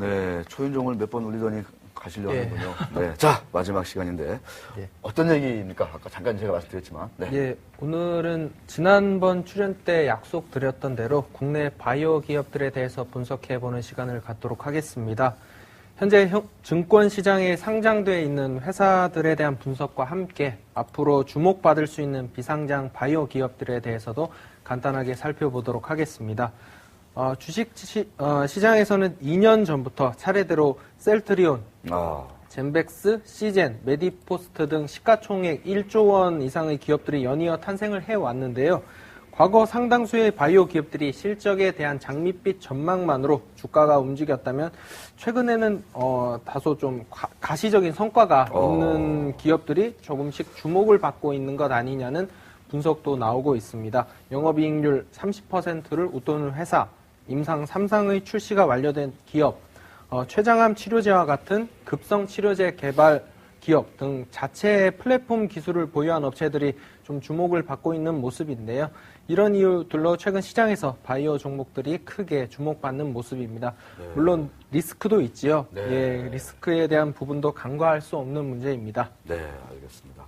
네, 초인종을 몇 번 울리더니 가시려고 예. 하는군요. 네, 자, 마지막 시간인데 예. 어떤 얘기입니까? 아까 잠깐 제가 말씀드렸지만. 네. 예, 오늘은 지난번 출연 때 약속드렸던 대로 국내 바이오 기업들에 대해서 분석해보는 시간을 갖도록 하겠습니다. 현재 증권시장에 상장되어 있는 회사들에 대한 분석과 함께 앞으로 주목받을 수 있는 비상장 바이오 기업들에 대해서도 간단하게 살펴보도록 하겠습니다. 주식 시장에서는 2년 전부터 차례대로 셀트리온, 젠백스, 시젠, 메디포스트 등 시가총액 1조 원 이상의 기업들이 연이어 탄생을 해왔는데요. 과거 상당수의 바이오 기업들이 실적에 대한 장밋빛 전망만으로 주가가 움직였다면 최근에는 다소 좀 가시적인 성과가 없는 기업들이 조금씩 주목을 받고 있는 것 아니냐는 분석도 나오고 있습니다. 영업이익률 30%를 웃도는 회사, 임상 3상의 출시가 완료된 기업, 췌장암 치료제와 같은 급성 치료제 개발 기업 등 자체의 플랫폼 기술을 보유한 업체들이 좀 주목을 받고 있는 모습인데요. 이런 이유들로 최근 시장에서 바이오 종목들이 크게 주목받는 모습입니다. 네. 물론 리스크도 있지요. 네. 예, 리스크에 대한 부분도 간과할 수 없는 문제입니다. 네, 알겠습니다.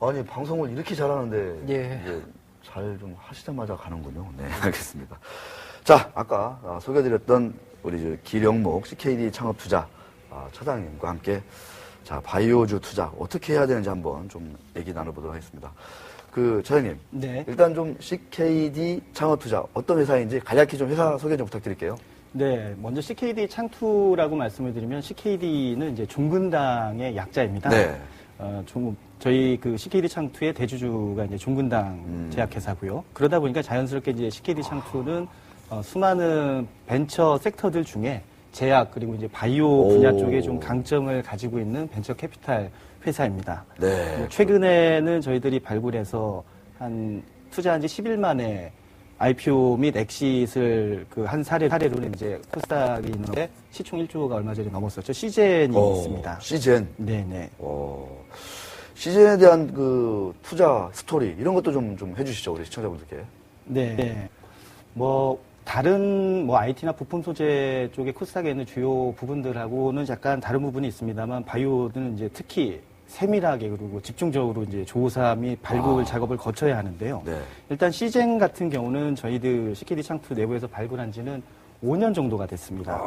아니, 방송을 이렇게 잘하는데 예. 이제 잘 좀 하시자마자 가는군요. 네, 알겠습니다. 자, 아까 소개해드렸던 우리 기령목 CKD 창업투자 처장님과 함께 자, 바이오주 투자 어떻게 해야 되는지 한번 좀 얘기 나눠보도록 하겠습니다. 처장님. 네. 일단 좀 CKD 창업투자 어떤 회사인지 간략히 좀 회사 소개 좀 부탁드릴게요. 네. 먼저 CKD 창투라고 말씀을 드리면 CKD는 이제 종근당의 약자입니다. 네. 저희 CKD 창투의 대주주가 이제 종근당 제약회사고요. 그러다 보니까 자연스럽게 이제 CKD 창투는 수많은 벤처 섹터들 중에 제약 그리고 이제 바이오 분야 쪽에 좀 강점을 가지고 있는 벤처 캐피탈 회사입니다. 네. 최근에는 저희들이 발굴해서 투자한 지 10일 만에 IPO 및 엑시트를 한 사례로는 이제 코스닥이 있는데 시총 1조가 얼마 전에 넘었었죠. 시젠이 있습니다. 시젠. 네네. 시젠에 대한 투자 스토리 이런 것도 좀 해주시죠, 우리 시청자분들께. 네. 다른 IT나 부품 소재 쪽에 코스닥에 있는 주요 부분들하고는 약간 다른 부분이 있습니다만 바이오는 이제 특히 세밀하게 그리고 집중적으로 이제 조사 및 발굴 작업을 거쳐야 하는데요. 네. 일단 시젠 같은 경우는 저희들 CKD 창투 내부에서 발굴한 지는 5년 정도가 됐습니다.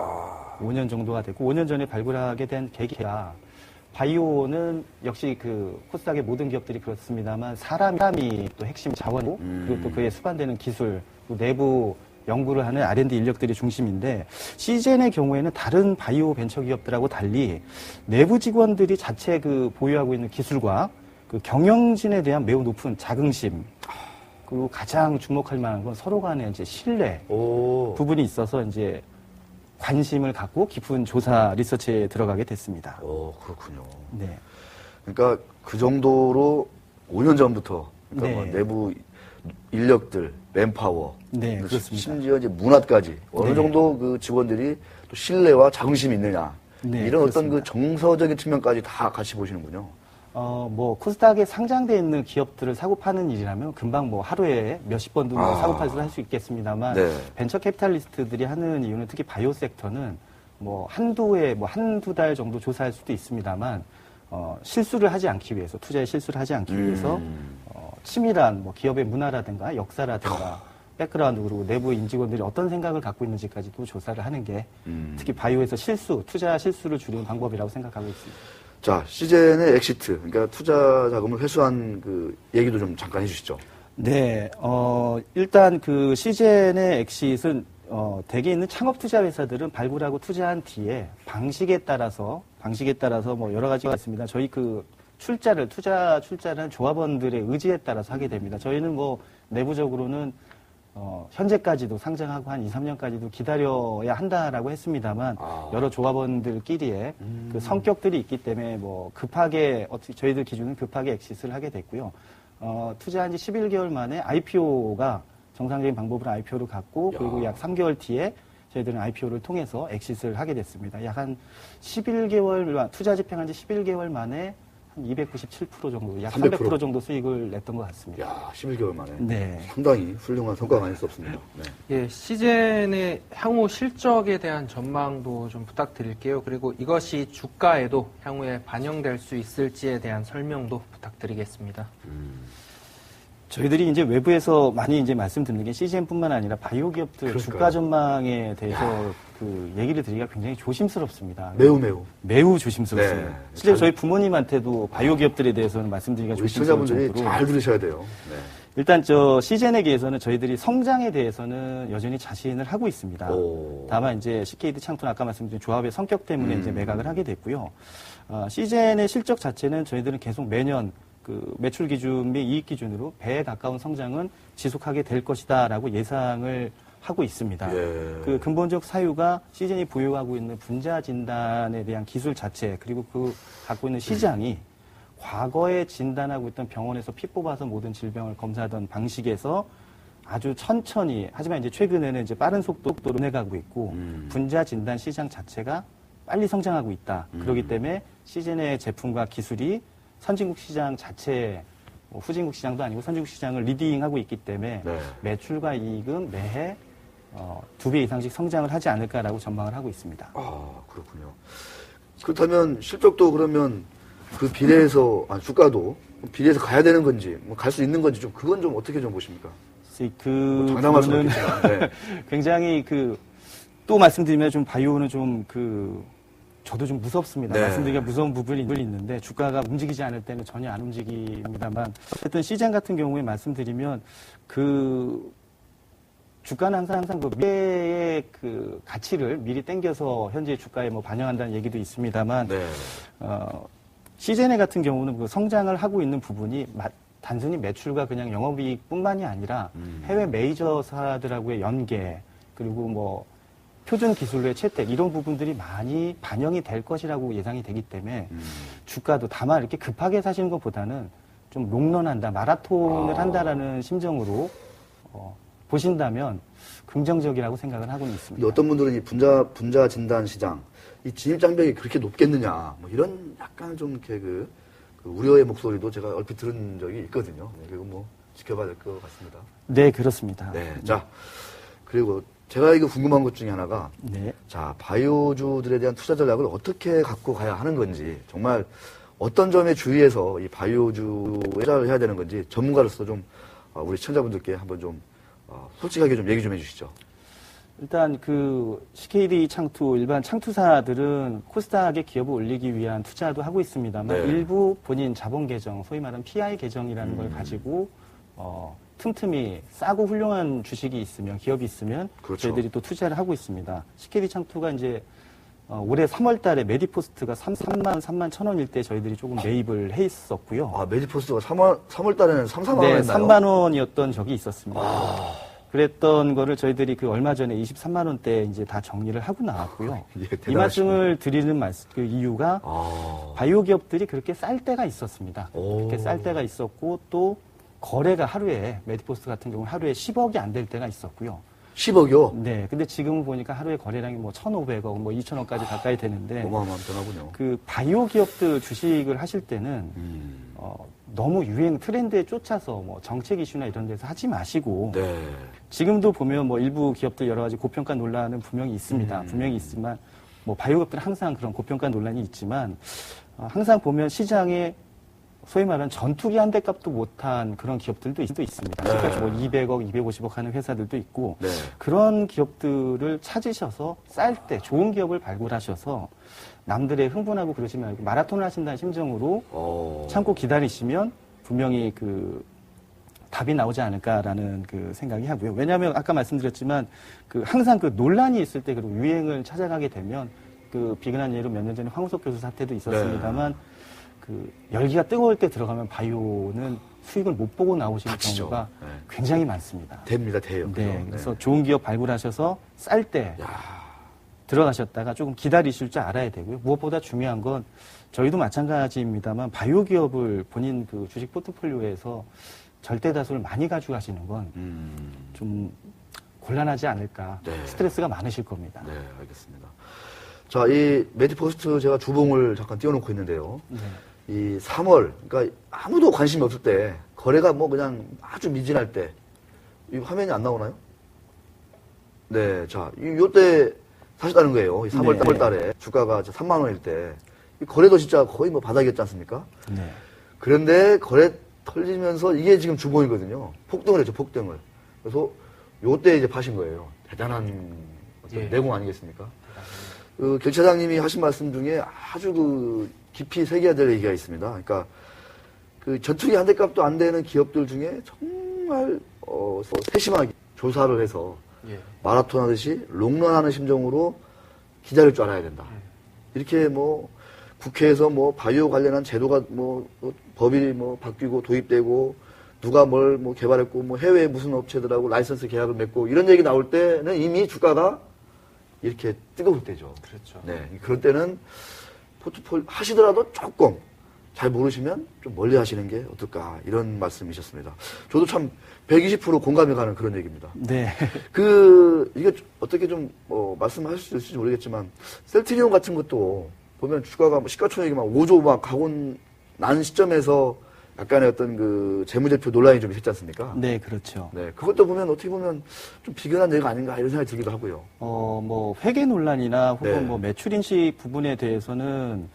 5년 정도가 됐고 5년 전에 발굴하게 된 계기가 바이오는 역시 코스닥의 모든 기업들이 그렇습니다만 사람이 또 핵심 자원이고 그리고 또 그에 수반되는 기술, 또 내부 연구를 하는 R&D 인력들이 중심인데 시젠의 경우에는 다른 바이오 벤처 기업들하고 달리 내부 직원들이 자체 보유하고 있는 기술과 경영진에 대한 매우 높은 자긍심 그리고 가장 주목할 만한 건 서로 간의 이제 신뢰 부분이 있어서 이제 관심을 갖고 깊은 조사 리서치에 들어가게 됐습니다. 그렇군요. 네. 그러니까 그 정도로 5년 전부터 그러니까 네. 내부 인력들, 맨파워, 네, 그렇습니다. 심지어 이제 문화까지 어느 네. 정도 직원들이 또 신뢰와 자긍심이 있느냐 네, 이런 그렇습니다. 어떤 정서적인 측면까지 다 같이 보시는군요. 코스닥에 상장되어 있는 기업들을 사고 파는 일이라면 금방 하루에 몇십 번도 사고 팔수를 할 수 있겠습니다만 네. 벤처 캐피탈리스트들이 하는 이유는 특히 바이오 섹터는 한두 달 정도 조사할 수도 있습니다만 실수를 하지 않기 위해서 투자에 실수를 하지 않기 위해서 치밀한 기업의 문화라든가 역사라든가 백그라운드 그리고 내부 임직원들이 어떤 생각을 갖고 있는지까지도 조사를 하는 게 특히 바이오에서 투자 실수를 줄이는 방법이라고 생각하고 있습니다. 자, 시젠의 엑시트, 그러니까 투자 자금을 회수한 얘기도 좀 잠깐 해주시죠. 네, 일단 시젠의 엑시트는 대개 있는 창업 투자 회사들은 발굴하고 투자한 뒤에 방식에 따라서 여러 가지가 있습니다. 저희 투자 출자는 조합원들의 의지에 따라서 하게 됩니다. 저희는 내부적으로는 현재까지도 상장하고 한 2, 3년까지도 기다려야 한다라고 했습니다만 여러 조합원들끼리의 성격들이 있기 때문에 급하게 저희들 기준은 급하게 엑시트를 하게 됐고요. 투자한 지 11개월 만에 IPO가 정상적인 방법으로 IPO를 갖고 그리고 약 3개월 뒤에 저희들은 IPO를 통해서 엑시트를 하게 됐습니다. 약 한 11개월 투자 집행한 지 11개월 만에 한 297% 정도, 약 300%? 300% 정도 수익을 냈던 것 같습니다. 야, 11개월 만에. 네. 상당히 훌륭한 성과가 아닐 수 없습니다. 네. 예, 시젠의 향후 실적에 대한 전망도 좀 부탁드릴게요. 그리고 이것이 주가에도 향후에 반영될 수 있을지에 대한 설명도 부탁드리겠습니다. 저희들이 이제 외부에서 많이 이제 말씀드리는 게 CGN뿐만 아니라 바이오 기업들 그러니까요. 주가 전망에 대해서 그 얘기를 드리기가 굉장히 조심스럽습니다. 매우. 조심스럽습니다. 네. 실제로 저희 부모님한테도 바이오 기업들에 대해서는 말씀드리기가 우리 조심스러운 시청자분들이 정도로 잘 들으셔야 돼요. 네. 일단 CGN에 대해서는 저희들이 성장에 대해서는 여전히 자신을 하고 있습니다. 오. 다만 이제 CKD 창투는 아까 말씀드린 조합의 성격 때문에 이제 매각을 하게 됐고요. CGN의 실적 자체는 저희들은 계속 매년 그 매출 기준 및 이익 기준으로 배에 가까운 성장은 지속하게 될 것이다라고 예상을 하고 있습니다. 예. 그 근본적 사유가 CGN이 보유하고 있는 분자 진단에 대한 기술 자체 그리고 그 갖고 있는 시장이 과거에 진단하고 있던 병원에서 피 뽑아서 모든 질병을 검사하던 방식에서 아주 천천히 하지만 이제 최근에는 이제 빠른 속도로 내가고 있고 분자 진단 시장 자체가 빨리 성장하고 있다. 그렇기 때문에 CGN의 제품과 기술이 선진국 시장 자체, 후진국 시장도 아니고 선진국 시장을 리딩하고 있기 때문에 네. 매출과 이익은 매해 2배 이상씩 성장을 하지 않을까라고 전망을 하고 있습니다. 아, 그렇군요. 그렇다면 실적도 그러면 그 비례해서, 주가도 비례해서 가야 되는 건지, 갈 수 있는 건지 좀 그건 좀 어떻게 좀 보십니까? 그 장담할 수는 부분은 없겠지만. 네. 굉장히 또 말씀드리면 좀 바이오는 저도 좀 무섭습니다. 네. 말씀드리기가 무서운 부분이 있는데 주가가 움직이지 않을 때는 전혀 안 움직입니다만 어쨌든 시장 같은 경우에 말씀드리면 주가는 항상 그 미래의 그 가치를 미리 땡겨서 현재 주가에 반영한다는 얘기도 있습니다만 네. 시제네 같은 경우는 그 성장을 하고 있는 부분이 단순히 매출과 그냥 영업이익뿐만이 아니라 해외 메이저사들하고의 연계 그리고 표준 기술로의 채택 이런 부분들이 많이 반영이 될 것이라고 예상이 되기 때문에 주가도 다만 이렇게 급하게 사시는 것보다는 좀 롱런한다 마라톤을 한다라는 심정으로 보신다면 긍정적이라고 생각을 하고는 있습니다. 어떤 분들은 이 분자 진단 시장, 이 진입 장벽이 그렇게 높겠느냐, 이런 약간 좀 이렇게 그 우려의 목소리도 제가 얼핏 들은 적이 있거든요. 네, 그거 지켜봐야 될 것 같습니다. 네, 그렇습니다. 네. 자, 그리고 제가 이거 궁금한 것 중에 하나가, 네. 자, 바이오주들에 대한 투자 전략을 어떻게 갖고 가야 하는 건지, 정말 어떤 점에 주의해서 이 바이오주에 투자를 해야 되는 건지 전문가로서 좀 우리 시청자분들께 한번 좀 솔직하게 좀 얘기 좀 해주시죠. 일단 CKD 창투 일반 창투사들은 코스닥에 기업을 올리기 위한 투자도 하고 있습니다만 네. 일부 본인 자본 계정, 소위 말하는 PI 계정이라는 걸 가지고 틈틈이 싸고 훌륭한 주식이 있으면 기업이 있으면 그렇죠. 저희들이 또 투자를 하고 있습니다. CKD 창투가 이제 올해 3월달에 메디포스트가 3만 1,000원일 때 저희들이 조금 매입을 해 있었고요. 아, 메디포스트가 3월 달에는 3, 4만 원 네, 했나요? 3만 원이었던 적이 있었습니다. 그랬던 거를 저희들이 얼마 전에 23만 원대 이제 다 정리를 하고 나왔고요. 예, 이 대단하시네. 말씀을 드리는 이유가 바이오 기업들이 그렇게 쌀 때가 있었습니다. 오. 그렇게 쌀 때가 있었고 또 거래가 하루에 메디포스트 같은 경우는 하루에 10억이 안 될 때가 있었고요. 10억이요? 네, 근데 지금은 보니까 하루에 거래량이 1,500억, 2,000억까지 가까이 되는데 어마어마한 변화군요. 바이오 기업들 주식을 하실 때는 너무 유행 트렌드에 쫓아서 정책 이슈나 이런 데서 하지 마시고 네. 지금도 보면 일부 기업들 여러 가지 고평가 논란은 분명히 있습니다. 분명히 있지만 바이오 기업들은 항상 그런 고평가 논란이 있지만 항상 보면 시장에 소위 말하는 전투기 한 대 값도 못한 그런 기업들도 있습니다. 실제로 200억, 250억 하는 회사들도 있고 네. 그런 기업들을 찾으셔서 쌀 때 좋은 기업을 발굴하셔서 남들의 흥분하고 그러지 말고 마라톤을 하신다는 심정으로 참고 기다리시면 분명히 답이 나오지 않을까라는 생각이 하고요. 왜냐하면 아까 말씀드렸지만 항상 논란이 있을 때 그리고 유행을 찾아가게 되면 비근한 예로 몇 년 전에 황우석 교수 사태도 있었습니다만 열기가 뜨거울 때 들어가면 바이오는 수익을 못 보고 나오시는 닥치죠. 경우가 네. 굉장히 많습니다. 됩니다, 돼요. 네, 그래서 좋은 기업 발굴하셔서 쌀 때 들어가셨다가 조금 기다리실 줄 알아야 되고요. 무엇보다 중요한 건 저희도 마찬가지입니다만 바이오 기업을 본인 주식 포트폴리오에서 절대 다수를 많이 가져가시는 건 좀 곤란하지 않을까. 네. 스트레스가 많으실 겁니다. 네, 알겠습니다. 자, 이 메디포스트 제가 주봉을 잠깐 띄워놓고 있는데요. 네. 이 3월, 그러니까 아무도 관심이 없을 때, 거래가 뭐 그냥 아주 미진할 때, 이 화면이 안 나오나요? 네, 자, 요때 사셨다는 거예요. 이 3월, 네. 4월 달에 주가가 3만 원일 때. 이 거래도 진짜 거의 뭐 바닥이었지 않습니까? 네. 그런데 거래 털리면서 이게 지금 주봉이거든요. 폭등을 했죠, 폭등을. 그래서 요때 이제 파신 거예요. 대단한 어떤 예. 내공 아니겠습니까? 그 결차장님이 하신 말씀 중에 아주 그 깊이 새겨야 될 얘기가 있습니다. 그러니까 그 전투기 한 대 값도 안 되는 기업들 중에 정말 세심하게 조사를 해서 예. 마라톤 하듯이 롱런하는 심정으로 기다릴 줄 알아야 된다. 이렇게 뭐 국회에서 뭐 바이오 관련한 제도가 뭐 법이 뭐 바뀌고 도입되고 누가 뭘 뭐 개발했고 뭐 해외 무슨 업체들하고 라이선스 계약을 맺고 이런 얘기 나올 때는 이미 주가가 이렇게 뜨거울 때죠. 그렇죠. 네. 그럴 때는 포트폴리오 하시더라도 조금 잘 모르시면 좀 멀리 하시는 게 어떨까 이런 말씀이셨습니다. 저도 참 120% 공감이 가는 그런 얘기입니다. 네. 이게 어떻게 좀 말씀하실 수 있을지 모르겠지만 셀트리온 같은 것도 보면 주가가 뭐 시가총액이 막 5조 막 가고 난 시점에서 약간의 어떤 그 재무제표 논란이 좀 있었지 않습니까? 네, 그렇죠. 네, 그것도 보면 어떻게 보면 좀 비근한 얘기가 아닌가 이런 생각이 들기도 하고요. 뭐 회계 논란이나 혹은 네. 뭐 매출 인식 부분에 대해서는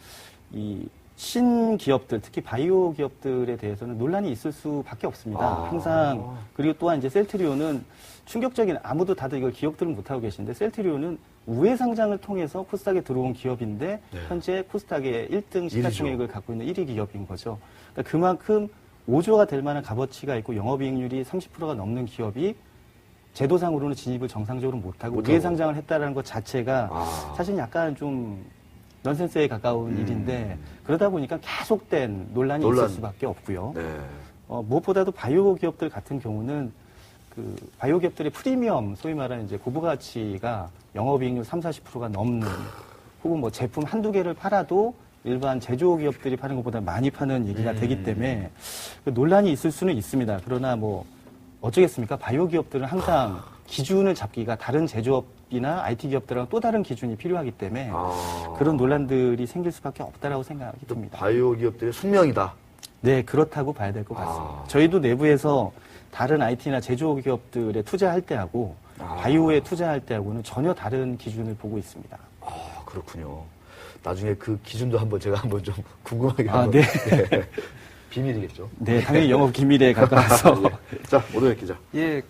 이 신기업들, 특히 바이오 기업들에 대해서는 논란이 있을 수밖에 없습니다. 아. 항상. 그리고 또한 이제 셀트리온은 충격적인, 아무도 다들 이걸 기억들을 못하고 계신데, 셀트리온은 우회 상장을 통해서 코스닥에 들어온 기업인데, 네. 현재 코스닥의 1등 시가총액을 일이죠. 갖고 있는 1위 기업인 거죠. 그러니까 그만큼 5조가 될 만한 값어치가 있고 영업이익률이 30%가 넘는 기업이 제도상으로는 진입을 정상적으로 못하고 우회 상장을 했다는 것 자체가 사실 약간 좀 넌센스에 가까운 일인데, 그러다 보니까 계속된 논란이 있을 수밖에 없고요. 네. 무엇보다도 바이오 기업들 같은 경우는 그 바이오 기업들의 프리미엄, 소위 말하는 이제 고부가치가 영업이익률 30~40%가 넘는, 혹은 뭐 제품 한두 개를 팔아도 일반 제조 기업들이 파는 것보다 많이 파는 얘기가 되기 때문에 그 논란이 있을 수는 있습니다. 그러나 뭐 어쩌겠습니까? 바이오 기업들은 항상 기준을 잡기가 다른 제조업이나 IT 기업들하고 또 다른 기준이 필요하기 때문에 그런 논란들이 생길 수밖에 없다라고 생각이 듭니다. 바이오 기업들의 숙명이다. 네, 그렇다고 봐야 될 것 같습니다. 저희도 내부에서 다른 IT나 제조 기업들에 투자할 때하고 바이오에 투자할 때하고는 전혀 다른 기준을 보고 있습니다. 그렇군요. 나중에 그 기준도 한번 제가 한번 좀 궁금하게 아, 한번. 네. 네. 비밀이겠죠. 네, 당연히 영업 기밀에 가까워서. 자, 오동혁 기자. 예,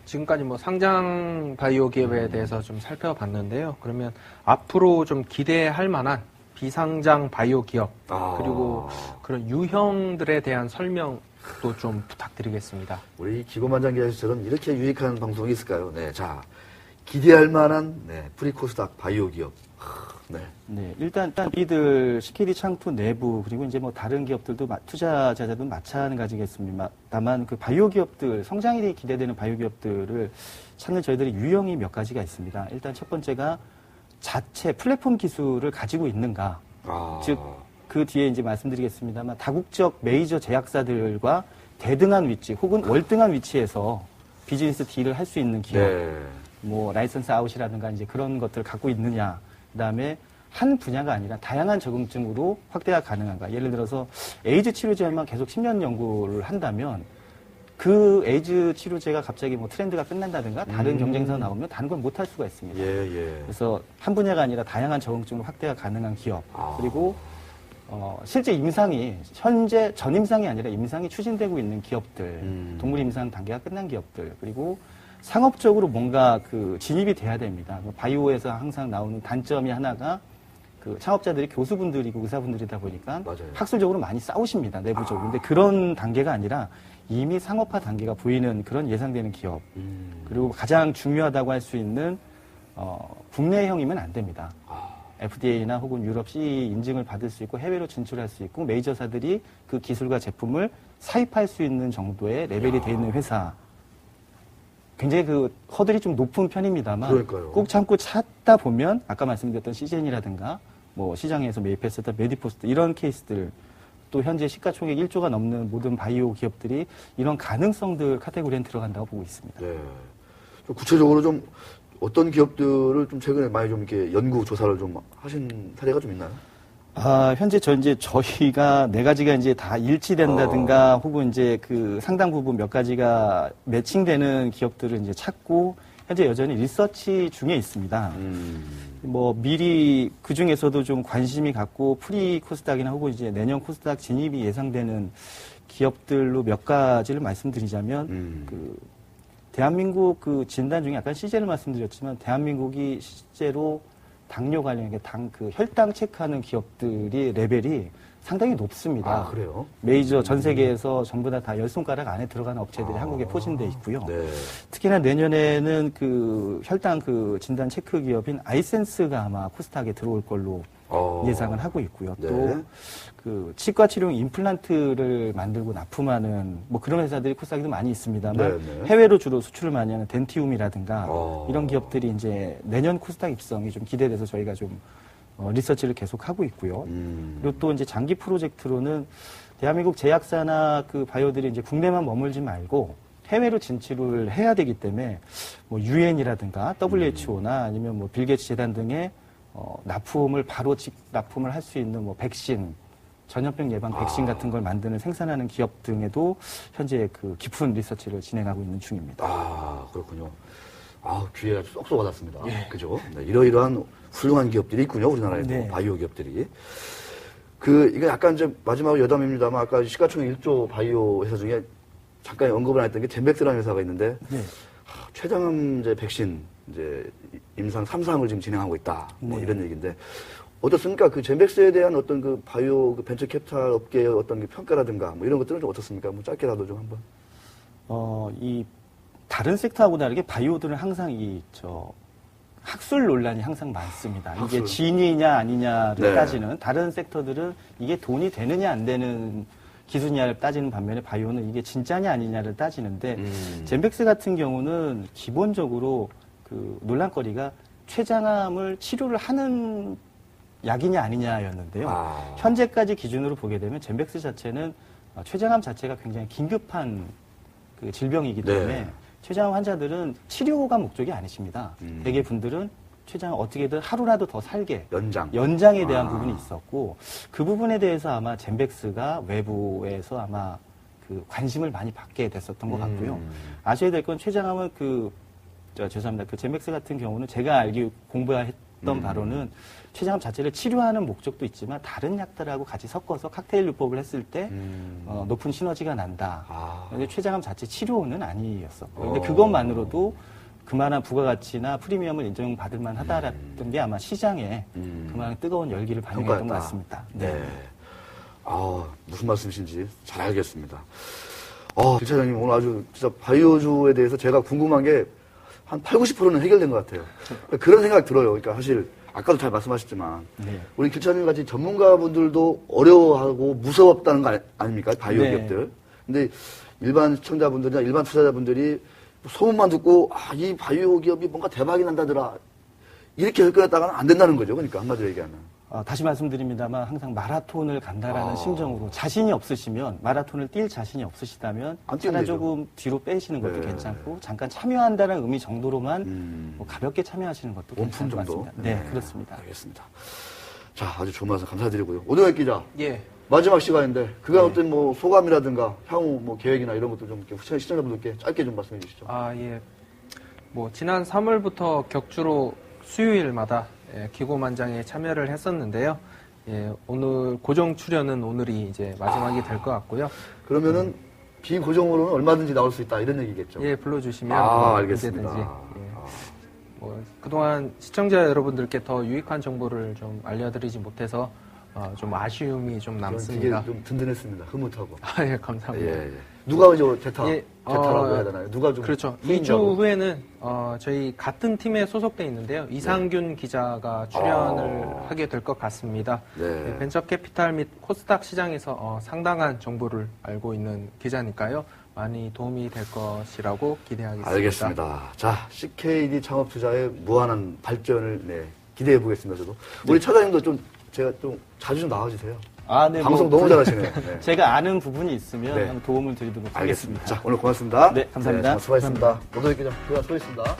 지금까지 뭐 상장 바이오 기업에 대해서 좀 살펴봤는데요. 그러면 앞으로 좀 기대할 만한 비상장 바이오 기업, 그리고 그런 유형들에 대한 설명도 좀 부탁드리겠습니다. 우리 기고만장 기자처럼 이렇게 유익한 방송이 있을까요? 네, 자, 기대할 만한 프리코스닥 바이오 기업. 네. 네, 일단 우리들 CKD 창투 내부, 그리고 이제 뭐 다른 기업들도 투자자들도 마찬가지겠습니다만 그 바이오 기업들, 성장이 기대되는 바이오 기업들을 찾는 저희들의 유형이 몇 가지가 있습니다. 일단 첫 번째가 자체 플랫폼 기술을 가지고 있는가. 즉, 그 뒤에 이제 말씀드리겠습니다만 다국적 메이저 제약사들과 대등한 위치 혹은 월등한 위치에서 비즈니스 딜을 할 수 있는 기업. 네. 뭐 라이선스 아웃이라든가 이제 그런 것들을 갖고 있느냐. 그다음에 한 분야가 아니라 다양한 적응증으로 확대가 가능한가. 예를 들어서 에이즈 치료제만 계속 10년 연구를 한다면 그 에이즈 치료제가 갑자기 뭐 트렌드가 끝난다든가 다른 경쟁사가 나오면 다른 걸 못할 수가 있습니다. 예. 그래서 한 분야가 아니라 다양한 적응증으로 확대가 가능한 기업. 그리고 실제 임상이 현재 전 임상이 아니라 임상이 추진되고 있는 기업들, 동물 임상 단계가 끝난 기업들, 그리고 상업적으로 뭔가 그 진입이 돼야 됩니다. 바이오에서 항상 나오는 단점이 하나가 그 창업자들이 교수분들이고 의사분들이다 보니까 맞아요. 학술적으로 많이 싸우십니다. 내부적으로. 근데 그런 단계가 아니라 이미 상업화 단계가 보이는 그런 예상되는 기업. 그리고 가장 중요하다고 할 수 있는 국내형이면 안 됩니다. FDA나 혹은 유럽 CE 인증을 받을 수 있고 해외로 진출할 수 있고 메이저사들이 그 기술과 제품을 사입할 수 있는 정도의 레벨이 돼 있는 회사. 굉장히 그 허들이 좀 높은 편입니다만 그러니까요. 꼭 참고 찾다 보면 아까 말씀드렸던 시젠이라든가 뭐 시장에서 매입했었던 메디포스트 이런 케이스들 또 현재 시가총액 1조가 넘는 모든 바이오 기업들이 이런 가능성들 카테고리에 들어간다고 보고 있습니다. 네. 좀 구체적으로 좀 어떤 기업들을 좀 최근에 많이 좀 이렇게 연구 조사를 좀 하신 사례가 좀 있나요? 현재 저희가 네 가지가 이제 다 일치된다든가 혹은 이제 그 상당 부분 몇 가지가 매칭되는 기업들을 이제 찾고 현재 여전히 리서치 중에 있습니다. 뭐 미리 그 중에서도 좀 관심이 갖고 프리 코스닥이나 혹은 이제 내년 코스닥 진입이 예상되는 기업들로 몇 가지를 말씀드리자면 그 대한민국 그 진단 중에 아까 시제를 말씀드렸지만 대한민국이 실제로 당뇨 관련 그 혈당 체크하는 기업들이 레벨이 상당히 높습니다. 아, 그래요? 메이저 전 세계에서 전부 다 열 손가락 안에 들어가는 업체들이 한국에 포진돼 있고요. 네. 특히나 내년에는 그 혈당 그 진단 체크 기업인 아이센스가 아마 코스닥에 들어올 걸로 예상을 하고 있고요. 네. 또 그 치과 치료용 임플란트를 만들고 납품하는 뭐 그런 회사들이 코스닥에도 많이 있습니다만 네, 네. 해외로 주로 수출을 많이 하는 덴티움이라든가 이런 기업들이 이제 내년 코스닥 입성이 좀 기대돼서 저희가 좀 리서치를 계속 하고 있고요. 그리고 또 이제 장기 프로젝트로는 대한민국 제약사나 그 바이오들이 이제 국내만 머물지 말고 해외로 진출을 해야 되기 때문에 뭐 UN이라든가 WHO나 아니면 뭐 빌 게이츠 재단 등의 납품을 바로 납품을 할 수 있는 뭐 백신, 전염병 예방 백신 같은 걸 만드는 생산하는 기업 등에도 현재 그 깊은 리서치를 진행하고 있는 중입니다. 아, 그렇군요. 아, 귀에 쏙쏙 와닿습니다. 그죠? 네, 이러이러한 훌륭한 기업들이 있군요, 우리나라에도. 네. 바이오 기업들이. 이거 약간 이제 마지막으로 여담입니다만, 아까 시가총액 1조 바이오 회사 중에 잠깐 언급을 안 했던 게 젠백스라는 회사가 있는데, 네. 췌장암제 백신, 이제, 임상 3상을 지금 진행하고 있다. 뭐 네. 이런 얘기인데, 어떻습니까? 그 젠백스에 대한 어떤 그 바이오 그 벤처 캐피탈 업계의 어떤 그 평가라든가, 뭐 이런 것들은 좀 어떻습니까? 뭐 짧게라도 좀 한번. 이 다른 섹터하고 다르게 바이오들은 항상 학술 논란이 항상 많습니다. 학술. 이게 진이냐 아니냐를 네. 따지는 다른 섹터들은 이게 돈이 되느냐 안 되는 기술이냐를 따지는 반면에 바이오는 이게 진짜냐 아니냐를 따지는데 젠백스 같은 경우는 기본적으로 그 논란거리가 췌장암을 치료를 하는 약이냐 아니냐였는데요. 현재까지 기준으로 보게 되면 젠백스 자체는 췌장암 자체가 굉장히 긴급한 그 질병이기 때문에 네. 췌장암 환자들은 치료가 목적이 아니십니다. 대개 분들은 췌장암 어떻게든 하루라도 더 살게 연장에 대한 부분이 있었고 그 부분에 대해서 아마 젠백스가 외부에서 아마 그 관심을 많이 받게 됐었던 것 같고요. 아셔야 될 건 췌장암은 죄송합니다. 그 젠백스 같은 경우는 제가 공부했던 바로는 췌장암 자체를 치료하는 목적도 있지만 다른 약들하고 같이 섞어서 칵테일 요법을 했을 때 높은 시너지가 난다. 근데 췌장암 자체 치료는 아니었었고 근데 그것만으로도 그만한 부가가치나 프리미엄을 인정받을 만하다라던 게 아마 시장에 그만한 뜨거운 열기를 반영했던 것 같습니다. 네. 무슨 말씀이신지 잘 알겠습니다. 김 차장님 오늘 아주 진짜 바이오주에 대해서 제가 궁금한 게 한 80~90%는 해결된 것 같아요. 그런 생각 들어요. 그러니까 사실 아까도 잘 말씀하셨지만 네. 우리 길차님 같이 전문가분들도 어려워하고 무서웠다는 거 아닙니까? 바이오 네. 기업들. 근데 일반 시청자분들이나 일반 투자자분들이 소문만 듣고 이 바이오 기업이 뭔가 대박이 난다더라. 이렇게 접근했다가는 안 된다는 거죠. 그러니까 한마디로 얘기하면. 다시 말씀드립니다만 항상 마라톤을 간다라는 심정으로 자신이 없으시면 마라톤을 뛸 자신이 없으시다면 안 뛰면 차라리 되죠. 조금 뒤로 빼시는 것도 네. 괜찮고 잠깐 참여한다는 의미 정도로만 뭐 가볍게 참여하시는 것도 원품 괜찮을 것 정도. 같습니다. 네, 그렇습니다. 알겠습니다. 자, 아주 좋은 말씀 감사드리고요. 오동혁 기자. 예. 마지막 시간인데 그간 어떤 뭐 소감이라든가 향후 뭐 계획이나 이런 것도 좀 이렇게 시청자분들께 짧게 좀 말씀해 주시죠. 예. 뭐 지난 3월부터 격주로 수요일마다 기고만장에 참여를 했었는데요. 오늘 고정 출연은 오늘이 이제 마지막이 될 것 같고요. 그러면은 비고정으로는 얼마든지 나올 수 있다 이런 얘기겠죠. 예, 불러주시면 알겠습니다. 언제든지. 그동안 시청자 여러분들께 더 유익한 정보를 좀 알려드리지 못해서 좀 아쉬움이 좀 남습니다. 되게 좀 든든했습니다. 흐뭇하고. 예, 감사합니다. 예. 누가 이제 대타라고 해야 되나요? 누가 좀 그렇죠. 후임자로? 2주 후에는 저희 같은 팀에 소속돼 있는데요. 이상균 기자가 출연을 하게 될 것 같습니다. 네. 벤처 캐피탈 및 코스닥 시장에서 상당한 정보를 알고 있는 기자니까요. 많이 도움이 될 것이라고 기대하겠습니다. 알겠습니다. 자, CKD 창업 투자의 무한한 발전을 기대해 보겠습니다. 저도. 우리 차장님도 제가 좀 자주 좀 나와주세요. 네, 방송 너무 잘하시네요. 네. 제가 아는 부분이 있으면 네. 한번 도움을 드리도록 하겠습니다. 알겠습니다. 자, 오늘 고맙습니다. 네, 감사합니다. 수고하셨습니다. 노동희 기자, 수고하셨습니다.